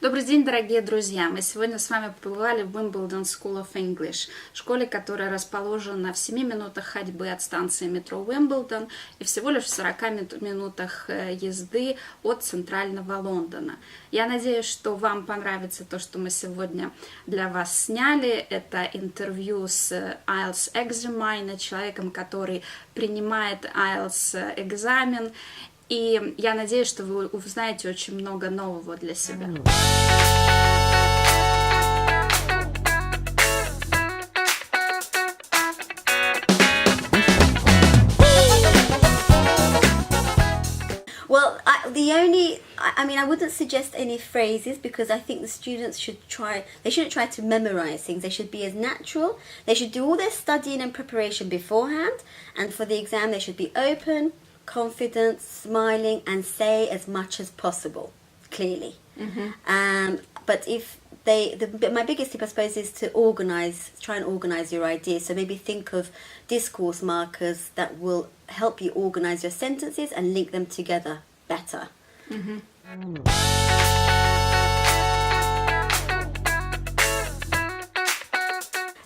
Добрый день, дорогие друзья! Мы сегодня с вами побывали в Wimbledon School of English, школе, которая расположена в 7 минутах ходьбы от станции метро Wimbledon и всего лишь в 40 минутах езды от центрального Лондона. Я надеюсь, что вам понравится то, что мы сегодня для вас сняли. Это интервью с IELTS экзамена, человеком, который принимает IELTS экзамен. И я надеюсь, что вы узнаете очень много нового для себя. Well, I wouldn't suggest any phrases because I think the students shouldn't try to memorize things. They should be as natural. They should do all their studying and preparation beforehand. And for the exam, they should be open, confident, smiling, and say as much as possible, clearly. But if my biggest tip, I suppose, is to try and organize your ideas. So maybe think of discourse markers that will help you organize your sentences and link them together better.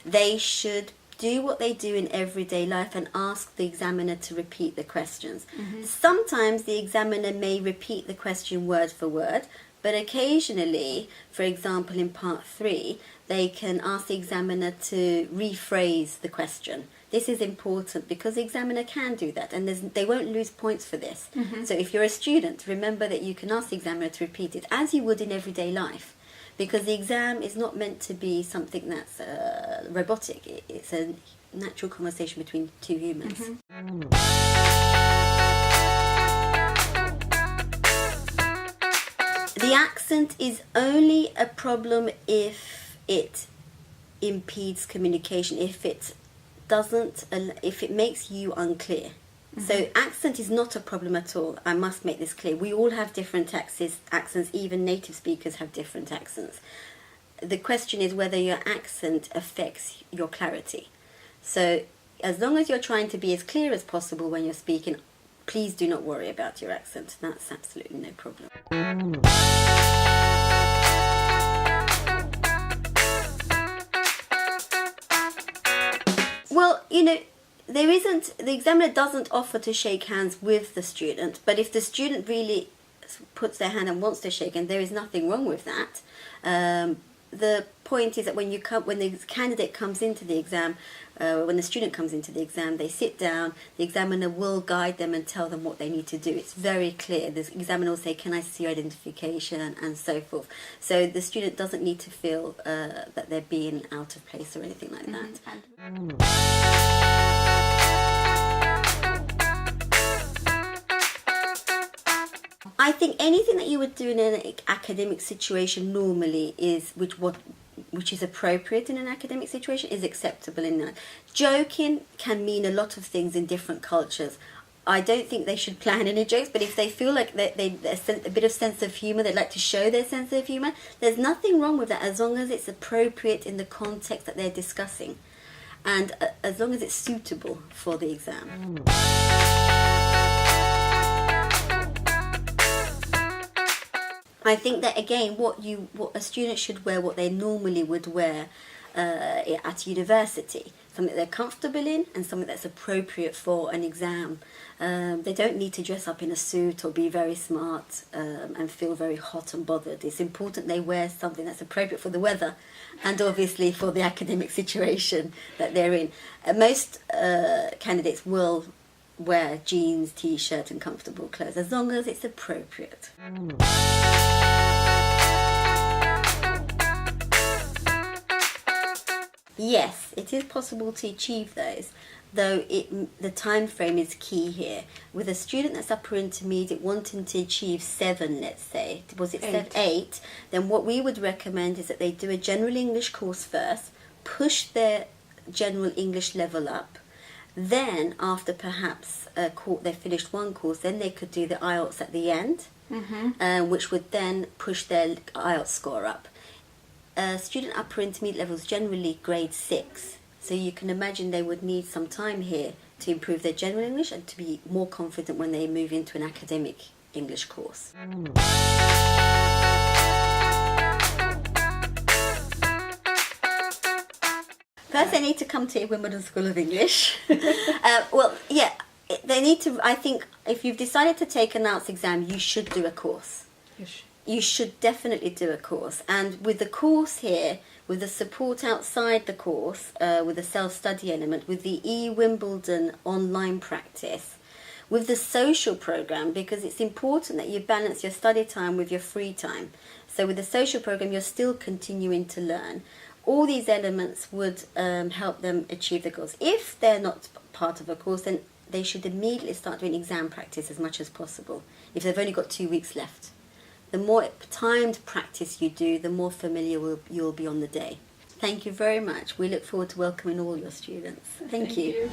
They should do what they do in everyday life and ask the examiner to repeat the questions. Sometimes the examiner may repeat the question word for word, but occasionally, for example in part 3, they can ask the examiner to rephrase the question. This is important because the examiner can do that and they won't lose points for this. So if you're a student, remember that you can ask the examiner to repeat it as you would in everyday life. Because the exam is not meant to be something that's robotic. It's a natural conversation between two humans. The accent is only a problem if it impedes communication, if it makes you unclear. So accent is not a problem at all. I must make this clear. We all have different accents. Even native speakers have different accents. The question is whether your accent affects your clarity. So as long as you're trying to be as clear as possible when you're speaking, please do not worry about your accent. That's absolutely no problem. Well, the examiner doesn't offer to shake hands with the student, but if the student really puts their hand and wants to shake hand, there is nothing wrong with that. The point is that when the candidate comes into the exam, when the student comes into the exam, they sit down, the examiner will guide them and tell them what they need to do. It's very clear. The examiner will say, can I see your identification, and so forth. So the student doesn't need to feel that they're being out of place or anything like that. I think anything that you would do in an academic situation normally which is appropriate in an academic situation is acceptable in that. Joking can mean a lot of things in different cultures. I don't think they should plan any jokes, but if they feel like a bit of sense of humour, they'd like to show their sense of humour, there's nothing wrong with that as long as it's appropriate in the context that they're discussing and as long as it's suitable for the exam. I think that, again, what a student should wear, what they normally would wear at university. Something they're comfortable in and something that's appropriate for an exam. They don't need to dress up in a suit or be very smart and feel very hot and bothered. It's important they wear something that's appropriate for the weather and obviously for the academic situation that they're in. Most candidates will wear jeans, t-shirt and comfortable clothes as long as it's appropriate. Yes, it is possible to achieve those, though the time frame is key here. With a student that's upper intermediate wanting to achieve 7, let's say, was it 8, then what we would recommend is that they do a general English course first, push their general English level up, then after perhaps they've finished one course, then they could do the IELTS at the end, which would then push their IELTS score up. Student upper intermediate levels generally grade 6, so you can imagine they would need some time here to improve their general English and to be more confident when they move into an academic English course. First, they need to come to Wimbledon School of English. They need to, I think, if you've decided to take an IELTS exam, you should do a course. Yes. You should definitely do a course. And with the course here, with the support outside the course, with the self-study element, with the Wimbledon online practice, with the social program, because it's important that you balance your study time with your free time. So with the social program, you're still continuing to learn. All these elements would help them achieve the goals. If they're not part of a course, then they should immediately start doing exam practice as much as possible, if they've only got 2 weeks left. The more timed practice you do, the more familiar you'll be on the day. Thank you very much. We look forward to welcoming all your students. Thank you.